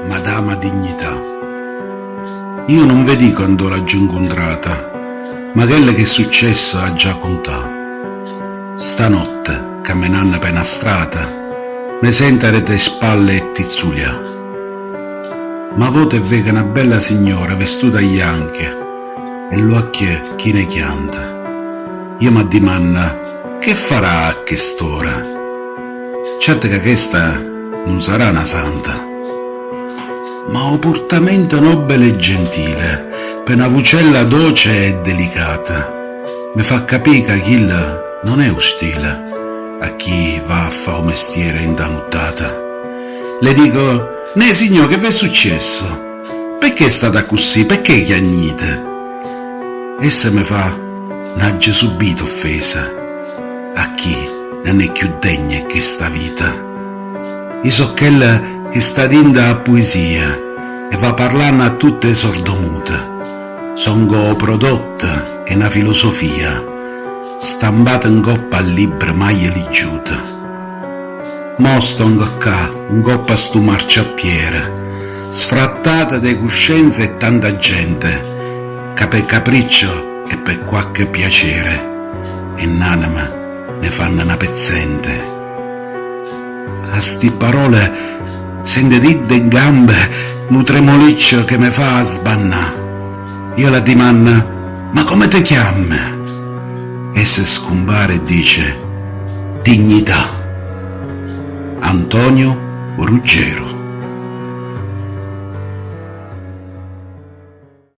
Madama Dignità. Io non vi dico quando l'aggiù incontrata, ma quelle che è successo ha già contato. Stanotte, camminando per una strada, ne sentare le spalle e tizzulia. Ma voto e vega una bella signora vestuta bianca e l'occhio chi ne chianta. Io mi addimanna che farà a quest'ora. Certo che questa non sarà una santa, ma un portamento nobile e gentile, per una vocella dolce e delicata, mi fa capire che Achille non è ostile a chi va a fare un mestiere indanuttata. Le dico: «Ne signor, che vi è successo? Perché è stata così? Perché chiagnite?» Essa mi fa: «N'agge subito offesa a chi non è più degna che sta vita. Io so quella che sta dinda a poesia e va parlando a tutte le sordomute. Son prodotta e una filosofia stampata in coppa al libro mai eliggiuta. Mostro un coppa stu marciapiede, sfrattata de coscienze e tanta gente, che per capriccio e per qualche piacere, e n'anima ne fanno una pezzente. A sti parole sente dita in gambe un tremoliccio che mi fa sbannà. Io la dimanna: «Ma come ti chiami?» E se scompare e dice: «Dignità». Antonio Ruggero.